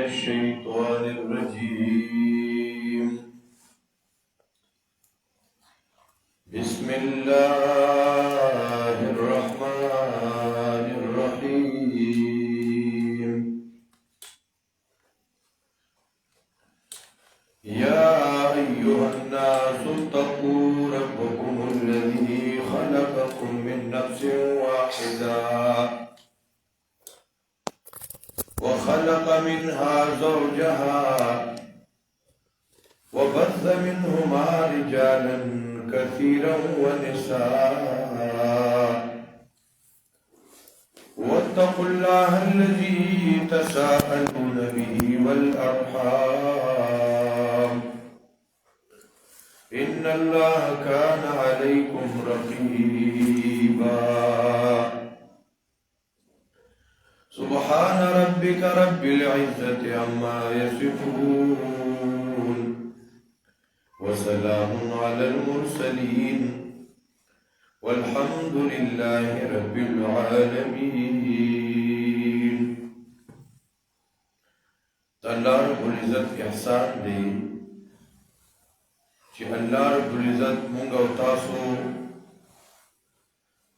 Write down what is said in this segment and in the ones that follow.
الشيطان الرجيم. بسم الله الرحمن الرحيم. يا أيها الناس اتقوا ربكم الذي خلقكم من نفس واحدة وخلق منها زوجها وبث منهما رجالا كثيرا ونساء واتقوا الله الذي تساءلون به والأرحام إن الله كان عليكم رقيبا. سبحان ربك رب العزة عما يصفون وسلام على المرسلين والحمد لله رب العالمين. الله رب العزت احسان دی چې الله رب العزت مونږ او تاسو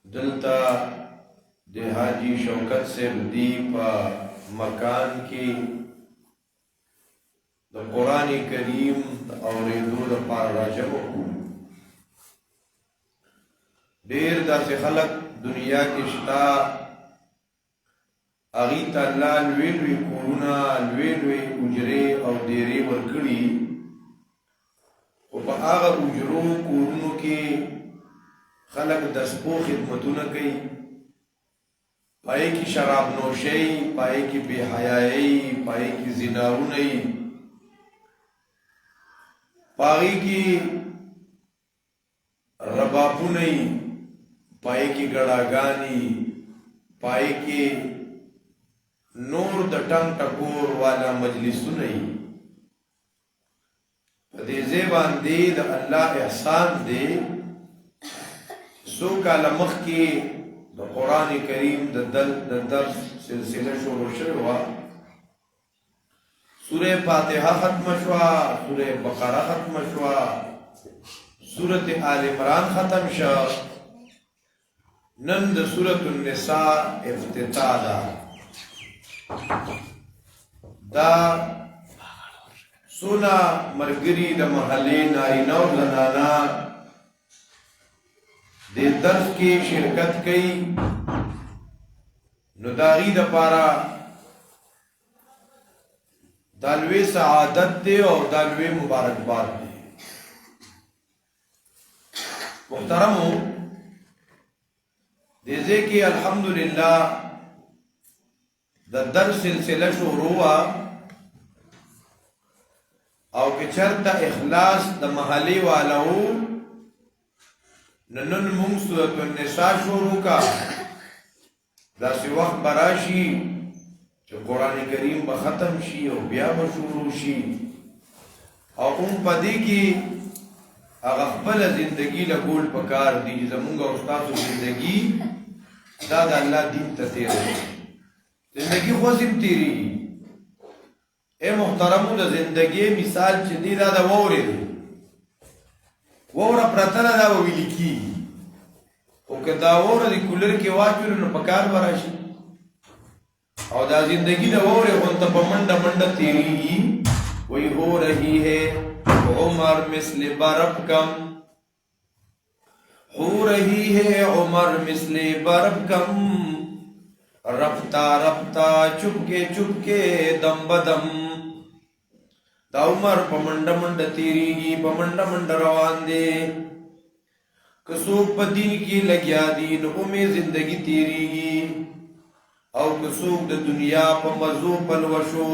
دلته د حاجی شوکت صاحب دی په مکان کې د قرآن کریم اورېدو لپاره راجمع کړو. ډېر داسې خلک دنیا کې شته هغوی ته الله لوی لوی کورونه لوی لوی حجرې او ډېرې ورکړي، خو په هغه حجرو کورونو کې خلک د سپو خدمتونه کوي، پای کی شراب نوشی، پای کی بے حیائی، پای کی زناونی، پای کی ربابونی، پای کی گڑاگانی، پای کی نور د ټنګ ټکور والا مجلسونی. په دې ځای باندې د الله احسان دی. څو کاله مخکې د قرآن کریم د درس سلسله شروع شوې وه. سوره فاتحه ختمه شوه، سوره بقره ختمه شوه، سوره آل عمران ختم شو. نن د سوره النساء افتتاح ده. دا سونا مرګري د محلې نارینه او زنانه د درس کې شرکت کئی، نو داغی دا پارا دالوی سعادت دے اور دالوی مبارکباد دے. محترمو دیزے کی الحمدللہ دا درس سلسلہ شروع او کہ چرتا اخلاص دا محلی والاو ننن مونږ سورۃ النساء شروع کا. داسې وخت به راشي چې قرآن کریم به ختم شي او بیا به شروع شي، او په دې کې هغه خپله زندګي لګول پکار دي چې زمونږ او ستاسو زندګي دا د الله دین ته تېروي. زندګي خو ځین تېرېږي. ای محترمو، د زندګۍ مثال چې دی دا د واورې دی. واوره پرته نه دا به ویلې کېږي، خو که دا واوره د کولر کې واچولو نو په کار به راشي. او دا زندگی د واورې غونته په منډه منډه تېرېږي. وہی ہو رہی ہے عمر مثل برف کم، ہو رہی ہے عمر مثل برف کم، رفتہ رفتہ چپکے چپکے دم بدم. دا عمر په منډه منډه تیریږي، په منډه منډه روان دی. که څوک په دین کې لګیا دي نو عمر زندگی تیریږي، او که څوک د دنیا په مزو پلوشو،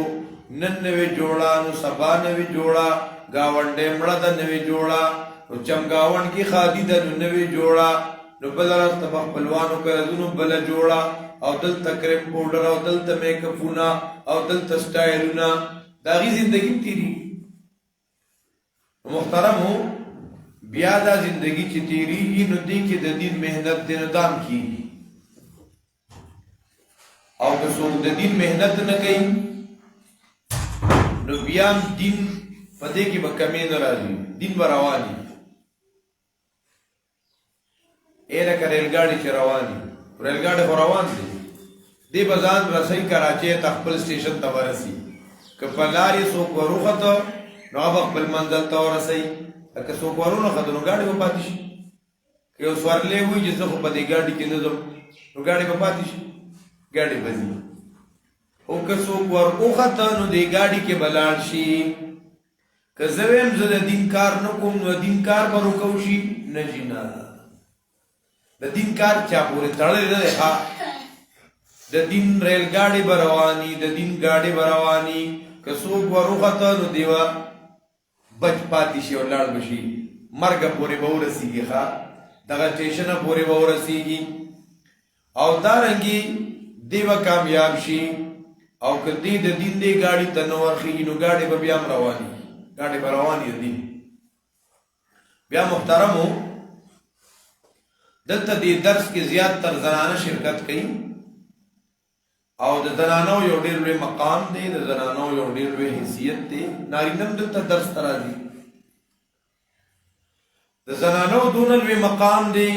نن نوې جوړه نو سبا نوې جوړه، گاونډی مړه ده نوې جوړه، نو چمګاونډ کې خادي ده نو نوې جوړه، نو بل راست په خپلوانو کرزونو بله جوړه، او دلته کریم پاوډر او دلته میک اپونه او دلته سټایلونه. دا غي زندگی تیری. محترمو، بیا دا زندگی چې تیریږي نو دی کې د دین محنت دی نو دام کیږي. او که څوک د دین محنت نه کوي نو بیام دین پدې کې به کمی نه راځي، دین به رواني. لکه ریلګاډي چې رواني، ریلګاډي خو روان دی، دې به ځان رسۍ کراچۍ ته خپل سټیشن ته ورسي. که په لارې څوک وروخته نو هغه خپل منزل ته ورسوي، که څوک ورونه خته نو ګاډي به پاتې شي. که یو سورلی وایي چې زه خو په دې ګاډي کې نه ځم نو ګاډي به پاتې شي، ګاډي به ځي. او که څوک ور وخته نو دې ګاډي کې به لاړ شي. که زه ویم زه د دین کار نه کوم نو دین کار به روکو شي، نه جي نه. د دین کار چا پورې تړلی نه دی. د دین ریل ګاډي به رواني، د دین ګاډي به رواني. که څوک ور وخته نو دی به بچ پاتې شي او لاړ به شي، مرګه پورې به ورسېږي، دغه سټیشنه پورې به ورسېږي. او دارنګې دی به کامیاب شي. او که دی د دین دی ګاډي ته نه ورخېږي نو ګاډي به بیا هم رواني، ګاډي به رواني د دین. بیا محترمو، دلته دې درس کې زیات تر زنانه شرکت کوي او د زنانو یو ډېر لوی مقام دی، د زنانو یو ډېر لوی حیثیت دی. نارینه هم دلته درس ته راځي. د زنانو دونه لوی مقام دی.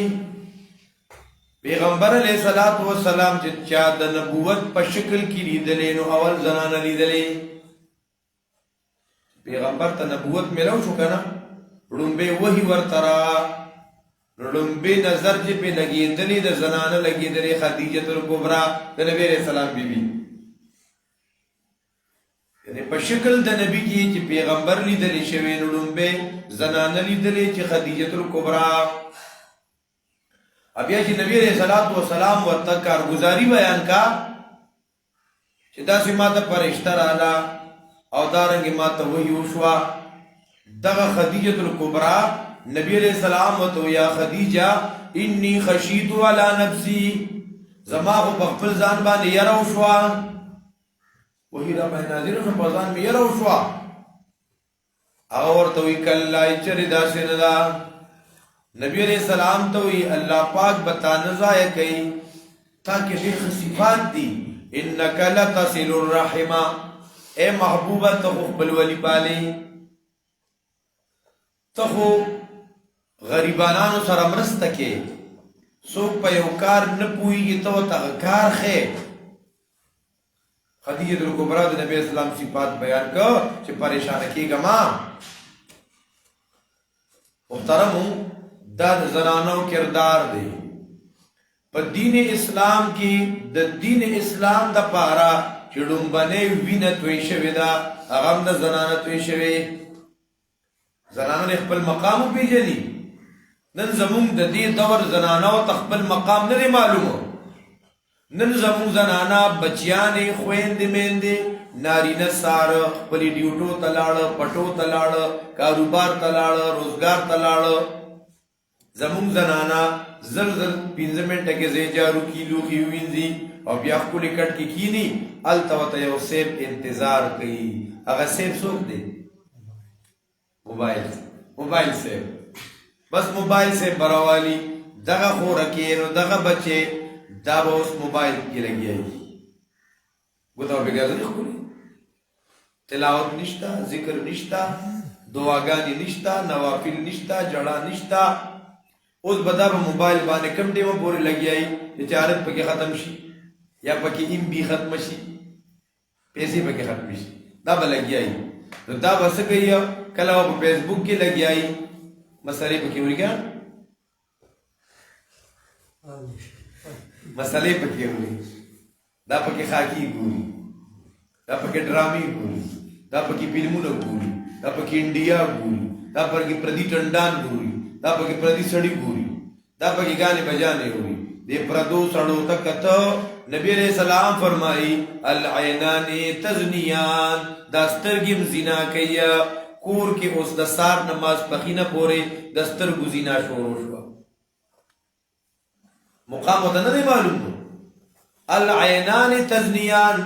پیغمبر علیہ الصلوۃ والسلام چې چا د نبوت په شکل کې لیدلې نو اول زنانه لیدلې. پیغمبر ته نبوت ملو شو کنه، لومبه وحی ورته را، لومبه نظر چې په لګېدلې د زنانه لګېدلې خدیجه الکبرا د نبی علیہ السلام بیبي. یعنی په شکل د نبی کې چې پیغمبر لیدلې شوی نو لومبه زنانه لیدلې چې خدیجه الکبرا. بیا چې نبی علیہ الصلوۃ والسلام ورته کارګزاري بیان کا چې داسې ماته فرشته راغله او دارنګې ماته وحی وشوه. دغه خدیجه الکبرا نبی علیہ السلام ورته یا خدیجه انی خشیت علی نفسی، زما خو په خپل ځان باندې یره وشوه، وحی را باندې نازل شو، په ځان مې یره وشوه. هغه ورته وایي کله چېرې داسې نه ده. نبی علیہ السلام ته وی الله پاک بتا نه ضایع کوي، تاکہ ډېر صفات دي. انک لتصل الرحم، اے محبوبه ته خپل ولی پالي، ته خو غریبانو سره مرسته کې، څوک په یو کار نه پوهېږي ته ورته کار ښې. خدیجه الکبرا د نبی اسلام صفات بیان کړه چې پریشانه کېږه ما. محترمو، دا د زنانو کردار دی په دین اسلام کې. د دین اسلام د پاره چې ډومبنۍ وینه توی شوې ده هغه هم د زنانه توی شوې. زنانه خپل مقام وپېژني. نن زمونږ د دې دور زنانو ته خپل مقام نه دی معلومه. نن زمونږ زنانه بچیانې، خویندې، میندې، نارینه ساره خپلې ډیوټو ته لاړه، پټو ته لاړه، کاروبار ته لاړه، روزګار ته لاړه. زمونږ زنانا زر زر 15 منټه کې ځای جارو کی لوښي ووینځي او بیا ښکلې کټ کې کیني، هلته ورته یو سیب انتظار کوي. هغه سیب څوک دی؟ موبایل سیب. بس موبایل سیب به راوالي. دغه خورکې نو دغه بچې دا به اوس موبایل کې لګیا وي، ګوته به ګرځي ښکلې، تلاوت نشته، ذکر نشته، دعاګانې نشته، نوافل نشته، جړه نشته. اوس به دا په موبایل باندې کم ټیمه پورې لګیایي چې تجارت پکې ختم شي یا پکې ایم بي ختم شي، پیسې پکې ختم شي، دا به لګیایي. نو دا به څه کوي؟ کله به په فیسبوک کې لګیایي، مسلې پکې وریږه، مسلې پکې وری، دا پکې خاکی ګوري، دا پکې ډرامې ګوري، دا پکې فلمونه ګوري، دا پکې انډیا ګوري، دا پکې پردي ټنډان ګوري، دا پکې پردي سړی ګوري، دا پکې غانې بجانې وي. دې پردو سړو ته کته نبی علیہ السلام فرمایي العینان تزنیان، دا سترګې زنا کوي. کور کې اوس د سار نماز پخینه پورې د سترګو زنا شروع شوه، مقام ته نه دی معلوم. العینان تزنیان،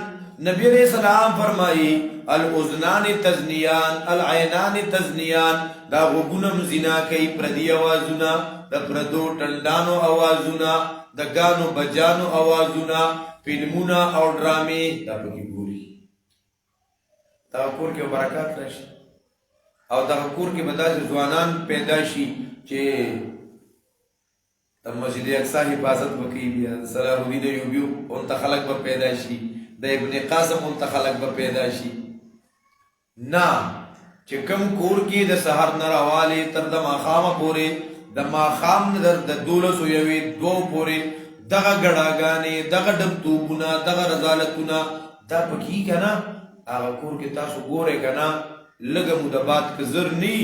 نبی علیہ السلام فرمایي الاذنان تزنیان، العینان تزنیان، دا غوږونه زنا کوي، پردي اوازونه، د پردو ټنډانو اوازونه، د ګانو بجانو اوازونه، فلمونه او ډرامې دا پکې ګوري. دغه کور کې برکات راشي او دغه کور کې به داسې ځوانان پیدا شي چې د مسجد اقصی حفاظت وکړي، بیا صلاح الدین ایوبي اونته خلک به پیدا شي، د ابن قاسم اونته خلک به پیدا شي. نه چې کوم کور کې د سحر نه راوالی تر د ماښامه پورې، د ماښام نه د 12:02 پورې دغه ګډاګانې، دغه ډبتوبونه، دغه رذالتونه دا پکې که نه، هغه کور کې تاسو ګورئ که نه، لږه موده بعد که زر نی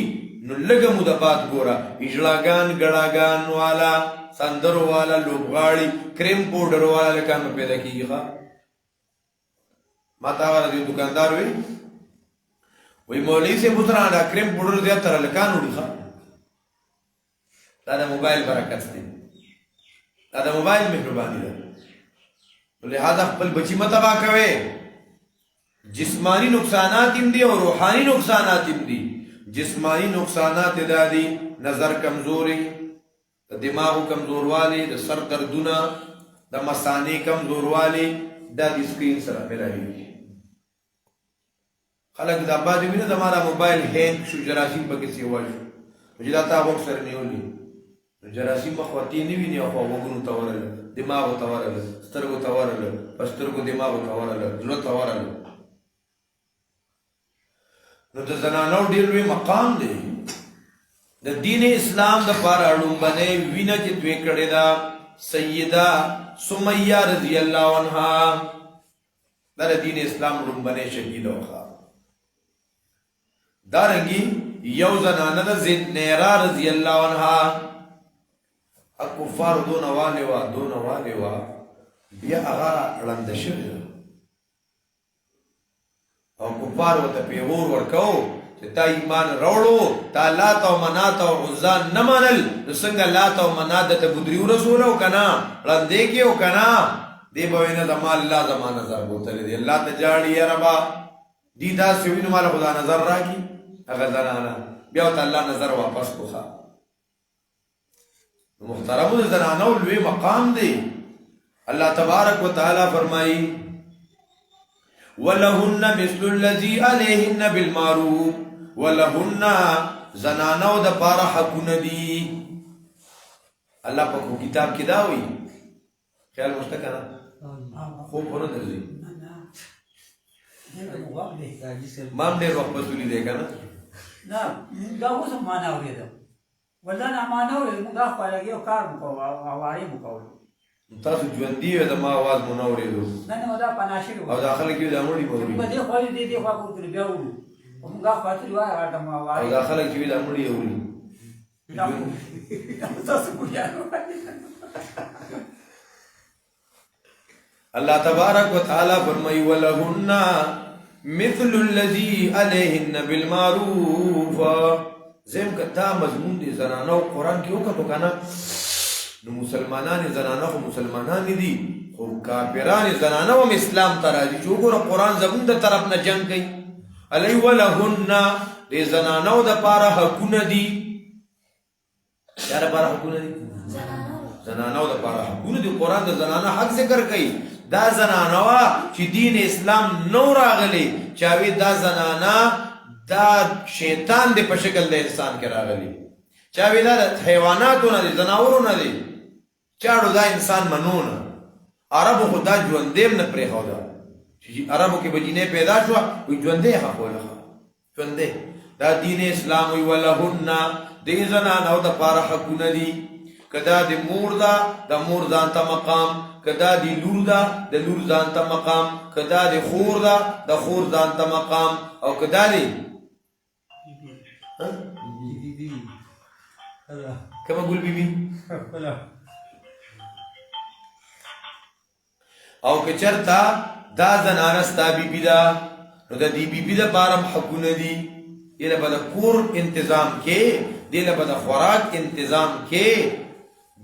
نو لږه موده بعد ګوره اجلاګان ګډاګان والا، سندرو والا، لوبغاړي، کریم پوډر والا لکان به پیدا کېږي. ښه ما ته هغه د دکاندار وی مولوي صاحب اوس رانه دا کریم پوډر زیاتره لکان وړي. ښه دا د موبایل برکت دی، دا د موبایل مهرباني ده. لہذا خپل بچی مه تباه کوئ. جسمانی نقصانات هم دي او روحانی نقصانات هم دي. جسمانی نقصانات دا دي نظر کمزوري، د دماغو کمزوروالی، د سر دردونه، د مثانې کمزوروالی، دا د سکرین سره ملاویږي. خلک دا بعضې وینه زما دا موبایل هینګ شو، جراثیم پکې سیوا شو، نو چې دا تا غوږ سره نیولي نو جراثیم مخوتې نه ویني او غوږونو ته ورغله، دماغو ته ورغله، سترګو ته ورغله، په سترګو دماغو ته ورغله، زړه ته ورغله. نو د زنانو ډېر لوی مقام دی. د دین اسلام د پاره لومبنۍ وینه چې توی کړې ده سیده سمیه رضی الله عنها، دا د دین اسلام لومبنۍ شهیده وه. دارنګي یو زنانه ده زنیره رضی الله عنها، کفار دونه والې وه بیا هغه ړنده شوې ده او کفار ورته پیغور ورکو چې تا ایمان راوړو، تا لات او منات او عزا نه منل، نو څنګه لات او منات ته ګدري ورسولو که نه، ړندې کې او که نه. دی به ویې نه زما الله زما نظر بوتلی دی، الله ته جاړي یا ربا دي داسې وي نو ماله خو دا نظر راکړي. هغه زنانه بیا ورته الله نظر واپس کړو. ښه نو محترمو د زنانو لوی مقام دی. الله تبارک وتعالی فرمایي وَلَهُنَّ مِثْلُ الَّذِي عَلَيْهِنَّ بِالْمَعْرُوفِ، وَلَهُنَّ زنانو د پاره حقونه دي. الله په کتاب کې دا وایي، خیال مشته که نه؟ خوب خو نه درځي؟ ما هم ډېر وخت بسولي دی که نه؟ نه دا اوس هم ما نه اورېدم، والله نه ما نه اورېدم. موږ دا خپله یو کار مو کوو، اوارې مو کولو. تاسو ژوندي وې، زما اواز مو نه اورېدو نه دا پناه شوي وو او دا خلک یې دا مړي به اوري، په دې خوا دې خوا ورتلو بیا اورو. موږ دا خوا تللي وای هغه ته مو اوارې، او دا خلک چې وي دا مړي اوري. تاسو ګویانو الله تبارک وتعالی فرمایي وَلَهُنَّ مِثْلُ الَّذِي عَلَيْهِنَّ بِالْمَعْرُوفِ. زم که دا مضمون دی زنانو قرآن کې وکتو که نه، نو مسلمانان زنانه خو مسلمانان دي، خو کافران زنانه هم اسلام ته راځي چې وګوره قرآن زمونږ د طرف نه جنګ کوي. علی ولهن د زنانو د پاره حقونه دي. چا د پاره حقونه دي؟ زنانو د پاره حقونه دي. قرآن د زنانه حق ذکر کوي. دا زنانه وه چې دین اسلام نو راغلی، چاوی دا زنانه دا شیطان دی په شکل د انسان کې راغلی، چاوی دا حیواناتو نه دي، زناورو نه دي، چاړو دا انسان منونه. عربو خو دا ژوندیم نه پرېښوده، چې عربو کې به جینۍ پیدا شوه وایي ژوندی یې ښخوله، ژوندی. دا دین اسلام وایي ولهن دې زنانو دپاره حقونه دي. که دا د مور ده د مور ځان ته مقام، که دا د لور ده د لور ځان ته مقام، که دا د خور ده د خور ځان ته مقام، او که دا دی کومه ګل بیبي او که چرته دا زنانه ستا بیبي ده نو د دې بیبي دپاره هم حقونه دي. دې له به د کور انتظام کې، دې له به د خوراک انتظام کې،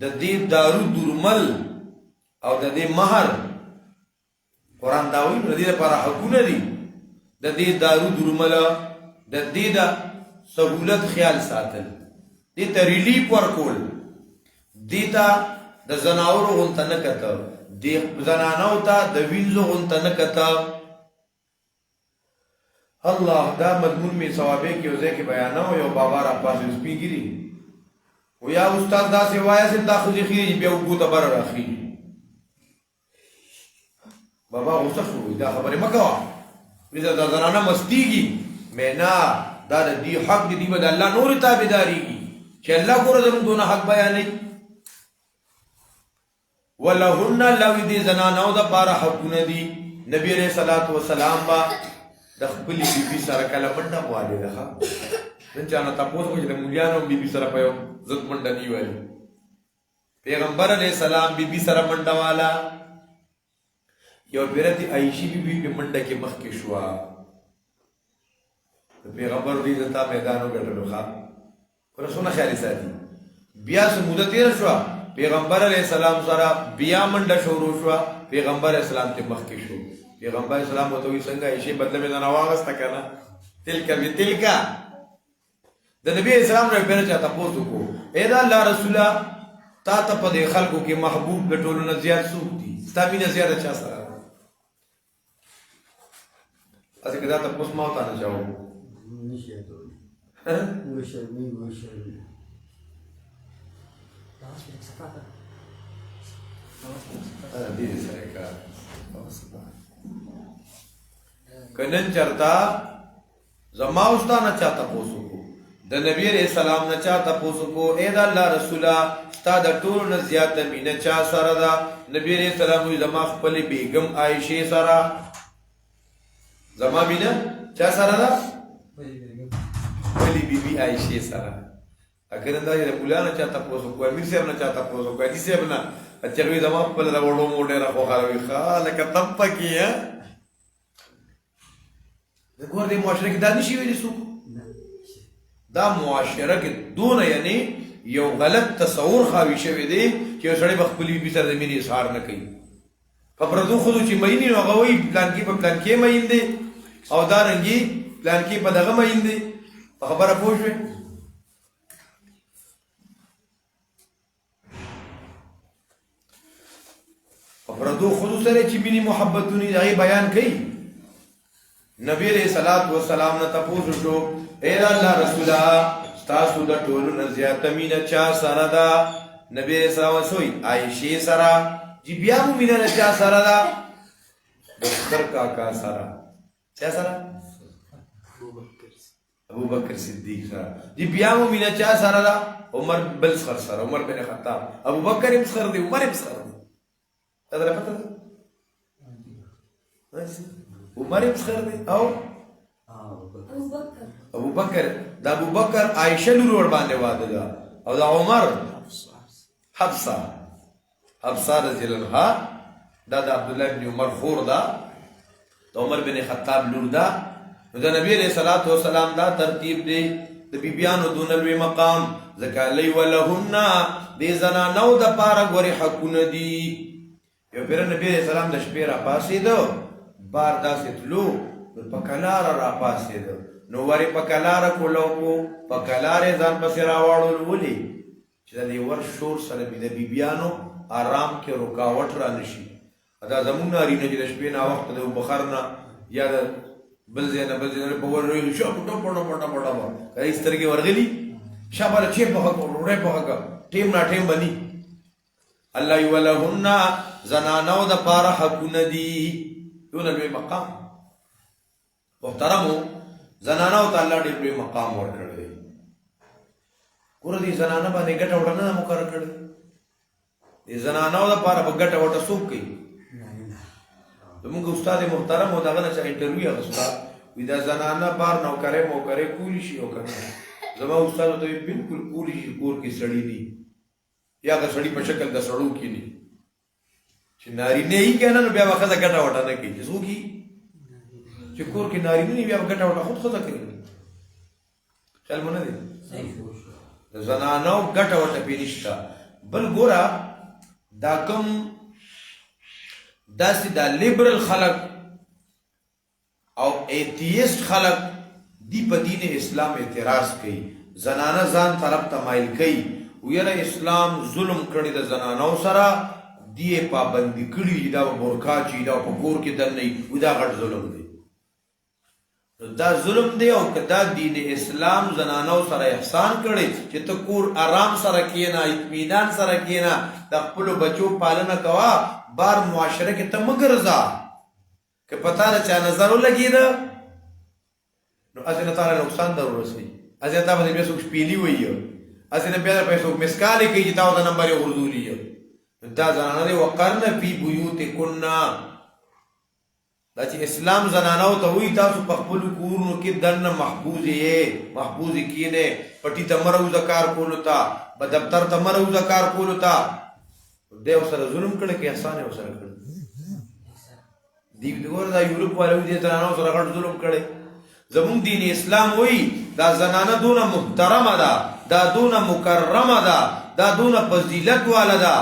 د دې دارو درمل او د دې مهر قرآن دا وایي د دې لپاره حقونه دي. د دې دارو درمل، د دې د سهولت خیال ساتل، دې ته ریلیف ورکول، دې ته د زناورو غونته نه کته، دې زنانو ته د وینځو غونته نه کته. الله دا مضمون می ثوابه کې وځي کې بیانو یو بابا را پاسې سپیګری و یا استاد دا سی وایي چې دا خو خېږي بیا وګو ته بر راخي بابا غوسه شو دا خبره مکوا دې دا زنانه مستیږي مینا دا دې حق دې بد الله نور تابعداري چې الله ګور زموږ دونه حق بیانې ولهن لو دې زنانو د پاره حقونه دي نبی عليه الصلاه والسلام با د خپل بیبي سره کله منډه واله ده نن چانه تاسو کو چې د مولانو بیبي سره په عزت منډه دی وایي پیغمبر علیہ السلام بیبي سره منډه والا یو بیرتی عائشی بیبي په منډه کې مخ کې شو پیغمبر دې ته میدانو ګټلو ښا ورسونه خیالي ساتي بیا سموده تیر شو پیغمبر علیہ السلام سره بیا منډه شروع شو پیغمبر اسلام ته مخ کې شو پیغمبر اسلام وته وي څنګه عائشہ بدله مې نه واغسته کنه تلکا به تلکا د نبی اسلام نه پیره چاته پوسو کو اے دا الله رسوله تا ته په دې خلکو کې محبوب ګټولو نه زیات سوق دي ستامي نه زیات چا سره اته کدا ته پوس ما وتا نه چاو نشه ته وشه دې سره کا کنن چرتا زما استاد نه چاته پوسو کو د نبی علیہ السلام نه چاته پوسو کو اے دا الله رسوله ستا د ټول نه زیات مینه چا سره دا نبی علیہ السلام زما خپل بیگم عائشہ سره زما مینه چا سره دا خپل بیبي عائشہ سره اگر دا یې مولانا چاته پوسو کو امیر صاحب نه چاته پوسو کو دي صاحب نه اچوي زما خپل دا وړو موډه را خو خاروي خالک تم پکی د ګور دې معاشره کې دا نشي ویلي څوک دا معاشره کې دونه یعنی یو غلط تصور خاوي شوی دی چې یو سړی خپل بیبي سره د مینې اظهار نه کوي په پردو خو چې مینې نو هغه وایي پلان کې په پلان کې مین دی او دا رنګي پلان کې په دغه مین دی په خبره پوه شوې په پردو خو سره چې مینې محبتونه هغه بیان کوي نبی علیہ الصلوۃ والسلام نے تپوسو شو اے اللہ رسولا تاسو د ټولو نه زیات مینه چا سره دا نبی اسلام سوئی عائشہ سره جی بیا مو مینه چا سره دا بکر کاکا سره چا سره ابو بکر صدیق سره جی بیا مو مینه چا سره دا عمر بن سخر سره عمر بن خطاب ابو بکر بن سخر دی عمر بن سخر دی دا پته عمر مسخر دی او ابو بکر دا ابو بکر عائشہ لور باندې واده دا او دا عمر حفصه رضی الله عنها دا عبد الله بن عمر خور دا عمر بن خطاب لور دا دا نبی علیہ الصلوۃ والسلام دا ترتیب دی د بیبیانو دونلوی مقام زکالی ولهن دې زنانو د پاره غوري حقونه دي یو پیر نبی علیہ السلام د شپې را پاسې دو بار داسې تلو په کلار را پاسې دو نو وری په کلار کولو کو په کلار ځان پسې راوړل ولي چې د ور شور سره د بیبيانو آرام کې رکاوټ را نشي دا زمون ناری نه د شپې نه وخت د بخارنا یا بل زینه په ور ویل شو په ټوپړو کله سترګې ورغلي شابه چې په هغه وروړې په هغه ټیم نا ټیم بني الله یولهن زنانو د پاره حقونه دي دون لوی مقام محترمو زنانو ته الله ډېر لوی مقام ورکړی دی ګوره دې زنانه باندې ګټه وټه نه مقرر کړی دې زنانو لپاره به ګټه وټه څوک کوي زموږ استاد محترم او دغه نه چې انټرویو اخیسته وي دا زنانه بار نوکرې کولی شي او کنه زما استاد ته بالکل کولی شي کور کې سړی دي یا د سړی په شکل د سړو کې دي چې ناری نه یې کنه نو بیا واخه ګټه وټه نه کوي څوک چې کور کې ناری نه بیا ګټه وټه خود کوي خیال مونږ نه دي زنانو ګټه وټه پینشتا بل ګورا دا کوم داسې دا لیبرل خلق او ایتیست خلق دی په دین اسلام اعتراض کوي زنانه ځان طرف ته مایل کوي ویره اسلام ظلم کړی د زنانو سره دی پابندی کړی دا برکا چې دا په کور کې دنه وي دا غټ ظلم دی دا ظلم دی او که دا دین اسلام زنانو سره احسان کړي چې ته کور آرام سره کینا اطمینان سره کینا د خپل بچو پالنه کوا بار معاشره کې ته مګرزا که پتا نه چا نظر ولګي دا نو اځنه تعالی نقصان درو رسي اځه تا باندې به څوک پیلی وایي اځنه بیا پیسو مسکال کې چې تاسو د نمبر ورزولي دا زنانه دی وقرن فی بیوتکن دا چې اسلام زنانو ته وی تاسو په خپل کورونو کې دنه محفوظ یې محفوظ کینه پټی تمرو ذکر کولو تا په دفتر تمرو ذکر کولو تا دیو سره ظلم کړي کې احسان یې وسره کړي دی دغه دا یورپ والو دې زنانو سره غټ ظلم کړي زمون دین اسلام وی دا زنانه دونه محترمه ده دا دونه مکرمه ده دا دونه فضیلت والا ده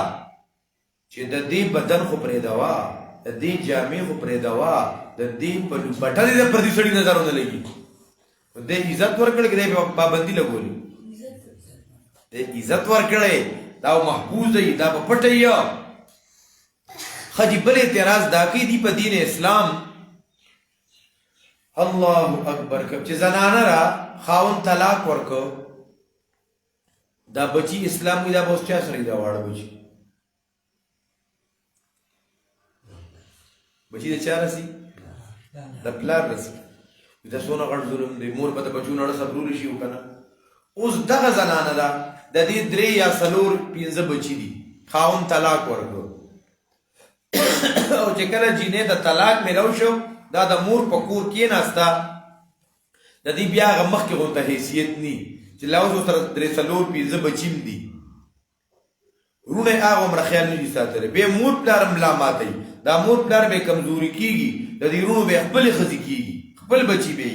چې د دې بدن خو پرې دوا د دې جامې خو پرې دوا د دې په بټه دې پر دې سړي نظر ونه لګي د عزت ورکړي کې پابندي لګولي د عزت ورکړي دا محفوظ دی دا په پټه یو خدي بل اعتراض دا کوي دی په دین اسلام الله اکبر کب چې زنانه را خاون طلاق ورکو دا بچی اسلام دا بوس چا سره دا واړه بچی د چا رسی د پلار رسی دا سونه غړ ظلم دی مور په بچو نه صبرول شي وکنه اوس دغه زنانه دا د دې درې یا سلور 15 بچی دي خاون طلاق ورکو او چې کله جینې د طلاق ملو شو دا د مور په کور کې ناستا د دې بیا غمخ کې غوته حیثیت ني چې لاوز سره درې سلور 15 بچیم دي رونه هغه عمر خیال نه ساتره به مور پلار ملا ماتي دا مور پلار به کمزوري کیږي د دې رونو به خپل خزي کیږي خپل بچي به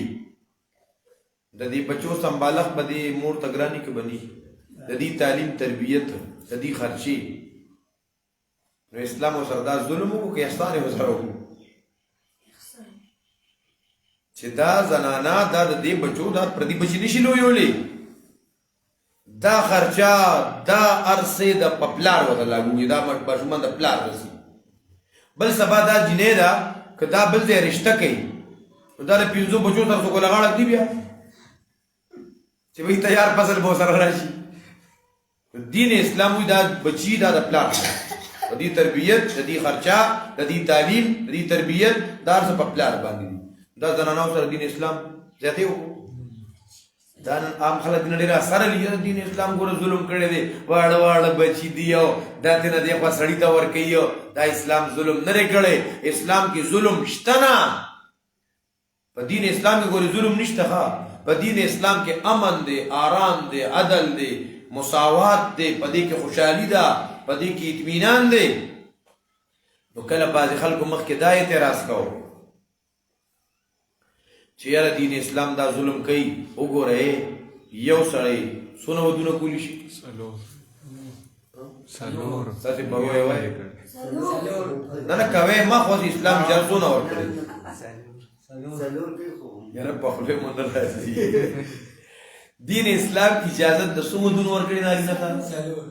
د دې بچو سنبالښت به دې مور تګرانی کې بني د دې تعلیم تربیت د دې خرچي نو اسلام او سردار ظلم کو کې احسان وزرو چې دا زنانا دا د دې بچو دا پردي بچي نشي لویولې دا خرچا دا ارسه د پپلار وته لاګوږي دا مشمن د پلار رسی بل سبا دا جنې دا کدا بل دې رشتہ کوي دا له 500 بچو تر څو لګاړه دی بیا چې وی تیار فصل به سره راشي دین اسلامي دا بچی دا د پلار د دې تربيت د دې خرچا د دې تعلیم د دې تربيت دار څه په پلار باندې دا زنانو سره دین اسلام زیاته وو دا عام خلک نه ډیر سره لري دین اسلام ګور ظلم کړي دي واړه واړه بچی دیو دا تنه دی په سړی تا ور کوي دا اسلام ظلم نه کړي اسلام کې ظلم شته نه په دین اسلام کې ګور ظلم نشته ها په دین اسلام کې امن دی آرام دی عدل دی مساوات دی په دې کې خوشحالي ده په دې کې اطمینان دی نو کله بعض خلکو مخ کې دا اعتراض کوي چې یاره دین اسلام دا ظلم کوي وګوره یو سړی سونه ودونه کولی شي سلور تاسو په وایي نه کوي ما خو اسلام جرسونه ورکړي سلور یاره په خپل مونږ راځي دین اسلام اجازه د سمو دون ورکړي نه سلور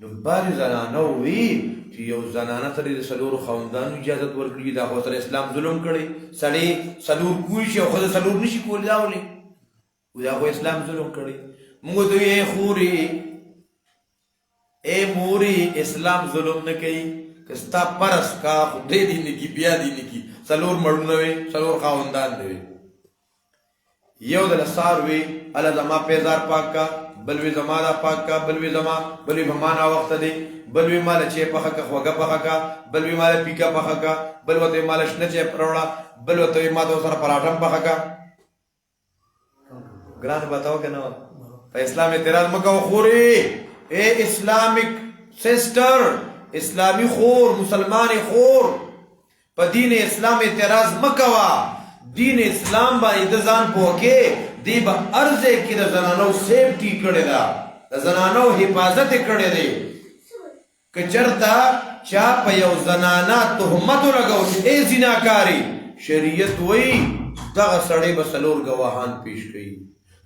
نو باندې زنانه وی چې یو زنانه ترې د سلور خوندانو اجازه ورکړي دا خو سره اسلام ظلم کړي سړی سلور کوی شي او خو سلور نشي کولای دا ولي دا خو اسلام ظلم کړي موږ ته یې خوري اے موري اسلام ظلم نه کوي کستا پرس کا خدای دې نه کی بیا دې نه کی سلور مړونه وي سلور خوندان دی یو د لسار وی الله زما پیزار پاک کا بلوی زما دا پاک کا بلوی زما بلوی بمانا وقت دی بلوی مال چه پخا کا خوگا پخا کا بلوی مال پیکا پخا کا بلوی مال شنه چه پروڑا بلوی ما تو سر پراٹم پخا کا گران بتاو کہ نو پا اسلام اعتراض مکو خوری اے اسلامک سسٹر اسلامی خور مسلمان خور پا دین اسلام اعتراض مکوا دین اسلام با ادزان پوکے دی با ارزے کی دا زنانو سیفٹی کڑے دا زنانو حفاظت کڑے دے کچرتا چا پا یو زنانا تحمتو لگو اے زناکاری شریعت وی دا سڑے با سلور گواہان پیش گئی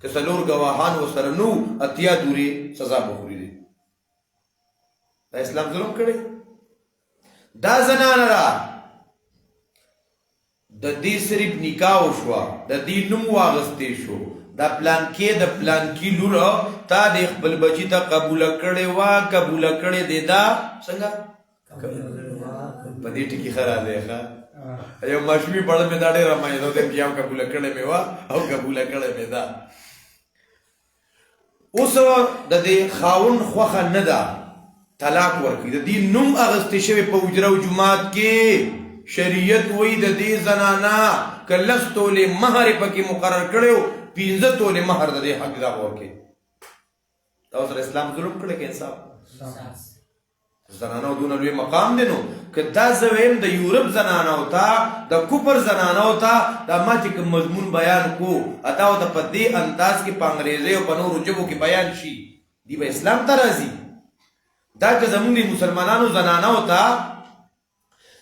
کہ سلور گواہان و سرنو اتیا دوری سزا بخوری دے دا اسلام ظلم کڑے دا زنانا را د دې صرف نکاح وشوه د دې نوم واغستې شو دا پلان کې د پلان کې لور تا د خپل بچی ته قبول کړي وا قبول کړي دی دا څنګه په دې ټکی خراب دی ښا یو مشوي پړ مې دا ډېر مې نو دې بیا قبول کړي مې وا او قبول کړي مې دا اوس د دې خاون خوخه نه ده طلاق ورکړي د دې نوم اغستې شوی په حجره او جماعت کې شریعت وی د دې زنانا کلس تولې مہر پکې مقرر کړو 15 تولې مہر د دې حق دا ورکړي دا اوس اسلام ظلم کړی کې انصاف زنانو دون لوی مقام دی نو که دا زویم د یورپ زنانو ته د کوپر زنانو ته دا ما چې کوم مضمون بیان کو ادا او د په دې انداز کې په انګریزي او په نورو ژبو کې بیان شي دی به اسلام ته راځي دا که زمونږ مسلمانانو زنانو ته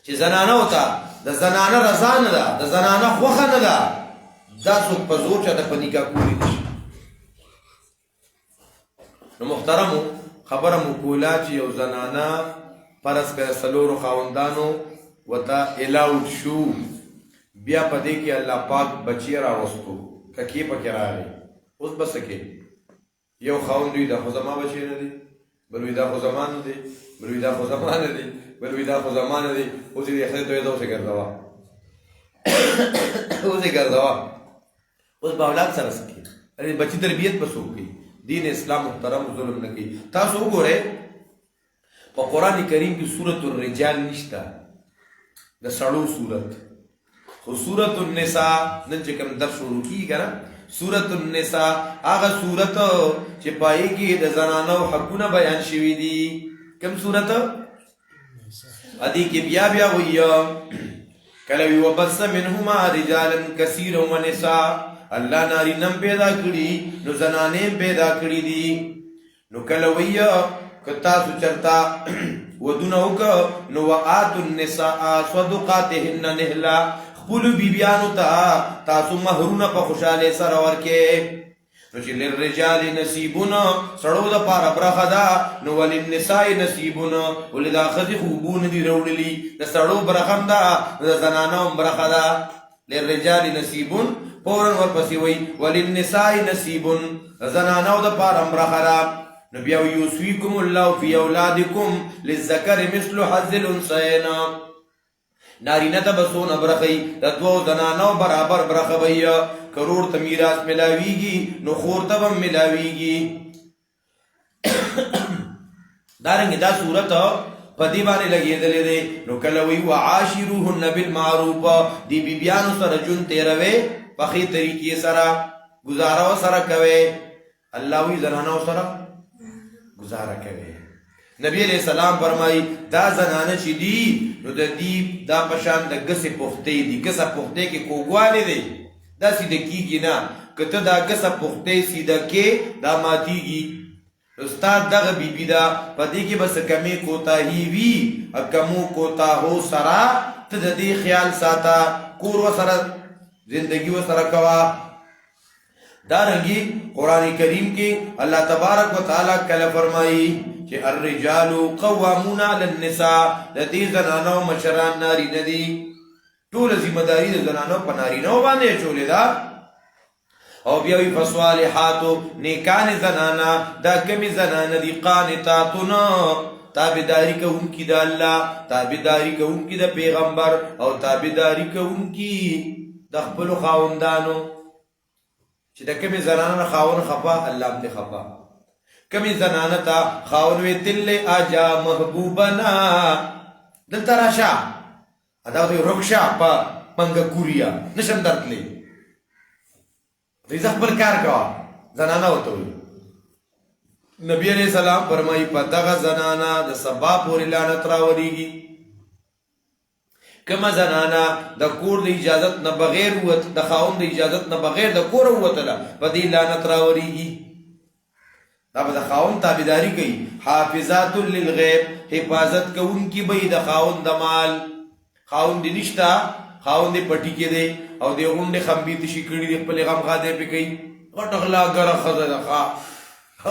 چې زنانو ته د زنانه رضا نه ده د زنانه خوښه نه ده دا څوک په زور چاته په نکاح کولی نشي نو محترمو خبره مو کوله چې یو زنانه فرض کړه څلورو خاوندانو ورته الاؤډ شو بیا په دې کې الله پاک بچی راوستو ککې پکې راغی اوس بس کې یو خاوند وي دا خو زما بچی نه دی بل وي دا خو زما نه دی بل وي دا خو زما نه دی بل وي دا خو زما نه دی اوس یې خدای ته یې ګرځوا اوس یې ګرځوا اوس به اولاد سره سکی اره بچی تربیت په څوک کوي دین اسلام محترم ظلم نه کوي تاسو وګورئ په قران کریم کې سورۃ الرجال نشته د سړو سورۃ خو سورۃ النساء نن چې کوم درس شروع کیږي کنه سورۃ النساء هغه سورۃ چې پای کې د زنانو حقونه بیان شوي دي کوم سورۃ ادي کې بیا بیا ویو کله وی وبس منهما رجالا كثيرا ونساء الله ناری نم پیدا کړی نو زنانې پیدا کړی دي نو کله ویو کتا سو چرتا ودونه وک نو واتو النساء صدقاتهن نهلا خپل بیبیانو ته تاسو مہرونه په خوشاله سره ورکه نو چې للرجال نصیبون سړو د پاره برخه ده نو وللنساء نصیبون ولدا خذ خوبون دي وروړي د سړو برخه ده د زنانو برخه ده للرجال نصیبون فورن ورپسې وای وللنساء نصیبون زنانو د پاره برخه ده نبی او یوسویکم الله فی اولادکم للذکر مثل حظ الانثیین نارینه ته بسون برخی د دوو زنانو برابر برخه وي کروڑ ته میراث ملاویږي نو خور ته هم ملاویږي دارنګه دا صورت په دې باندې لګېدلې ده نو کله وی وعاشروهن بالمعروف دی بیبیانو سره جون تیروي په خې طریقې سره گزارو سره کوي الله وی زنانو سره گزاره کوي نبی علیہ السلام فرمای دا زنانه چې دي نو د دې دا پشان د غسه پختې دي غسه پختې کې کوګواله دي دا سیده کیږي نه کته دا غسه پختې سیده کې دا ماتيږي استاد دغه بیبی دا پدې کې بس کمی کوتاهی وی اکمو کوتاهو سرا ته د دې خیال ساته کور وسره زندگی وسره کوا دارنگی قرآن کریم کی اللہ تبارک و تعالی کل فرمائی کہ الرجال قوامون علی النساء لدی زنانو مشران ناری ندی طول ذمہ داری زنانو پا ناری نو باندے چولے دا او بیاوی فصالحاتو نیکان زنانا دا کمی زنان دی قانتاتنا تابداری کا ان کی دا اللہ تابداری کا ان کی دا پیغمبر او تابداری کا ان کی دا خپل خاوندانو چې د کمی زنانه خاون خفا الله دې خفا کمی زنانه تا خاون وی تل اجا محبوبنا دلته راشه ادا دې رخصه په منګ کوریا نشم درتلې دې خپل کار کا زنانه وته نبی علیہ السلام فرمایي په دغه زنانه د سبا پورې لعنت راوړيږي کما زنانا د کور د اجازت نه بغیر وت د خاوند د اجازت نه بغیر د کور وتله په دې لعنت راوړيږي دا به د خاوند تابعداري کوي حافظات للغیب حفاظت کوونکی به د خاوند د مال خاوند نشتا خاوند پټی کې دی او د غونډه خمبيت شي کړي د خپل غم غاده پې کوي غټغلا غره خزه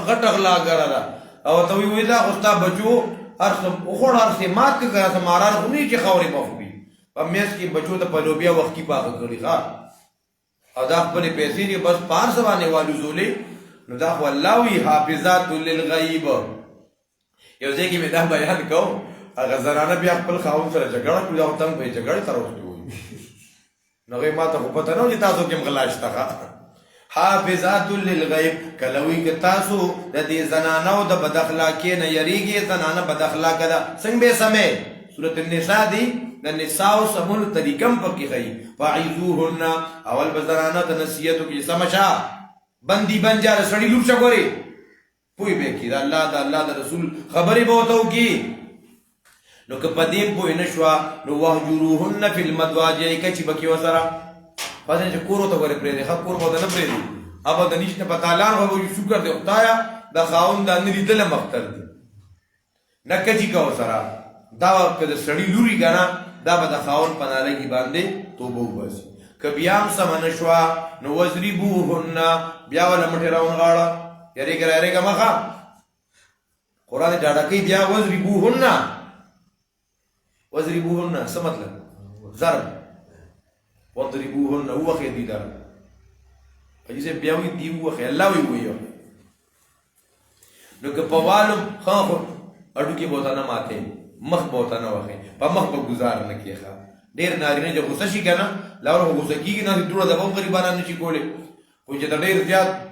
غټغلا غره او ته وی دا اوستا بچو ارسم اوخړ ارسه مات کې غره ماران غني چې خوري مخبي په میس کې بچو ته په لوبیا وخت کې پاکه کړي ښه او دا خپلې پیسې دي بس پار سبانې والو زولې نو دا خو الله وي حافظات للغیب یو ځای کې مې دا بیان کوم هغه زنانه بیا خپل خاوند سره جګړه کړې او تنګ به جګړې سره وختي وي نو هغې ما ته خو پته نه و چې تاسو کې هم غلا شته حافظات للغیب کلوی که تاسو د دې زنانو د بد اخلاقۍ نه یریږئ زنانه بد اخلاقه ده څنګه به سمې سورت النساء دی د نساو سمولو طریقه هم پکې ښیي فعظوهن اول به زنانه ته نصیحت وکړي سمه شه بندي بنجا د سړي لور شه ګورې پوه به کړي د الله د رسول خبرې به ورته وکړي نو که په دې پوه نه شوه نو وهجروهن فی المضاجع که چې به کې ورسره پس چې کور ته ورې پرېږدي ښه کور به ورته نه پرېږدي اب د نشته په تالان به وایي شکر دی خدایه د خاوند دا نه لیدله مختل دی نه کچي که ورسره دا که د سړي لوري که نه دا به د خاوند په نالګي باندې توبه وباسي که بیا هم سمه نه شوه نو وضربوهن بیا وله مټې راونغاړه یارېږه مخه قرآن ډاډه کوي بیا وضربوهن څه مطلب ضرب وضربوهن ووخی دی در حجی سے بیاوی دی ووخی اللہ وی وی نو که پوالم خان خود اڈو کی بوتا نہ ماتے مخ بوتا نہ وخی پا مخ با گزار نکی خوا دیر ناری نے جو غصہ شی کنا لاور خو غصہ کی نا دوڑا دباو غریبانا نشی کولے کوئی چیتا دیر زیاد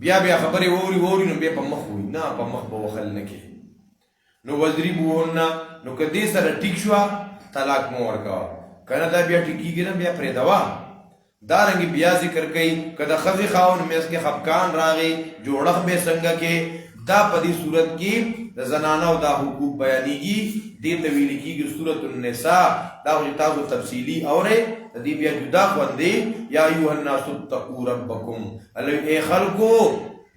بیا خبری ووری نو بیا پا مخ ہوئی نا پا مخ با وخل نکی نو وضربوهن نو که دی سر ٹک شوا طلاق مور کوا کنه دا بیا ټیکیږي نه بیا پرې دوا دارنګي بیا ذکر کوي کله خزي خاون میس کې خفقان راغی جوړخ به څنګه کې دا په دې صورت کې د زنانو دا حقوق بیانېږي دې ته ویل کېږي سورۃ النساء دا تاسو تفصیلی اوره د دې بیا جدا خوندې یا ایها الناس اتقوا ربکم الله ای خلقو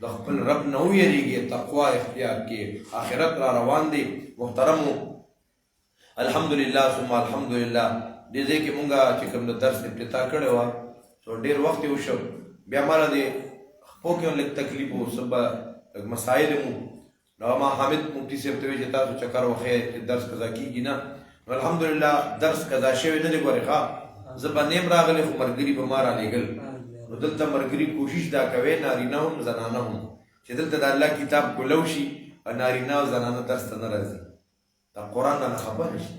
د خپل رب نه ویریږي تقوا اختیار کې آخرت را روان دي محترمو الحمدلله ثم الحمدلله دې ځای کې مونږه چې کوم د درس ابتدا کړی وه سو ډېر وخت یې وشو بیا ماله د خپو کې هم لږ تکلیف و سبا لږ مسایل مو نو ما حامد مفتي صاحب ته وایي چې تاسو چکر وښیئ چې درس قضا کېږي نه نو الحمدلله درس قضا شوی نه دی ګورې ښه زه به نیم راغلی خو ملګري به ما رالېږل نو دلته ملګري کوشش دا کوي نارینه هم زنانه هم چې دلته د الله کتاب کولو شي او نارینه او زنانه درس ته نه راځي دا قرآن نه خبره شي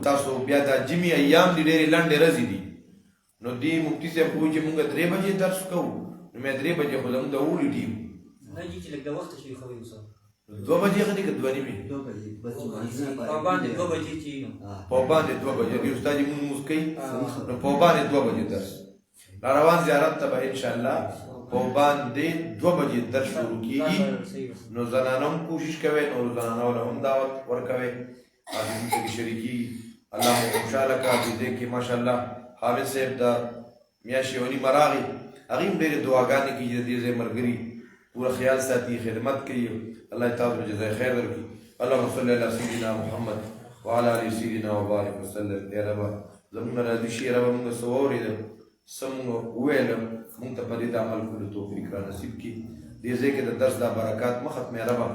تاسو بیا دا جمی ایام دی ډېرې لنډې ورځې دي نو دې مفتي صاحب وایي چې مونږ 3 بجې درس کوو نو مې 3 بجې خو زموږ د اوړي ټیم نه جي چې لږ د وخته شي خبرې وسه 2 بجې ښه دي که 2 نیمې په باندې 2 بجې چې په باندې 2 بجې دي استاد یې مونږ موس کوي نو په باندې 2 بجې درس را روان زیارت ته به انشاءالله په باندې 2 بجې درس شروع کېږي نو زنانه هم کوشش کوي نو زنانو له هم دعوت ورکوي آدمی سے شریکی اللہ خوشحاله کا دې کې ماشاءالله حامد صاحب دا میاشتې ونی مراغي هغې هم ډېرې دعاګانې کوي د دې ځای ملګري پوره خیال ساتي خدمت کوي الله تعالی جزای خیر درکړي اللهم صل علی سیدنا محمد وعلى آل سیدنا وبارک وسلم یا رب زموږ نه راضي شي رب موږ څه واورېدل څه موږ وویل موږ ته په دې د عمل کولو توفیق را نصیب کړي دې ځای کې د درس دا برکات مه ختمې ربه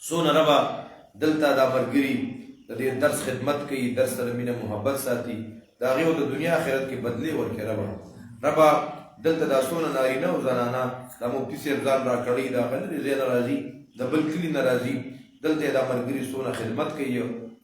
څونه ربه دلته دا ملګري د دې درس خدمت کوي درس سره مینه محبت ساتي د هغې د دنیا آخرت کې بدلې ورکړي ربه دلته دا څونه نارینه او زنانه دا مفتي صاحب ځان راکړی د هغه لرې ځای نه راځي د بل کلي نه راځي دلته دا ملګري څونه خدمت کوي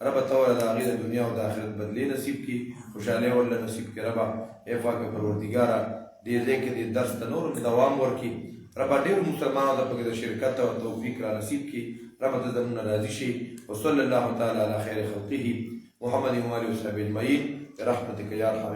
ربه ته ورله د هغې د دنیا او د آخرت بدلې نصیب کړي خوشحالۍ ورله نصیب کړي ربه ای پاکه پروردګاره دې ځای کې دې درس ته نور دوام ورکړي ربه ډېرو مسلمانانو ته پکې د شرکت او توفیق را نصیب کړي رب ته زموږ راضي شي وصلی الله تعالی علی خیر خلقه محمد و آله وصحبه اجمعین برحمتک یا ارحم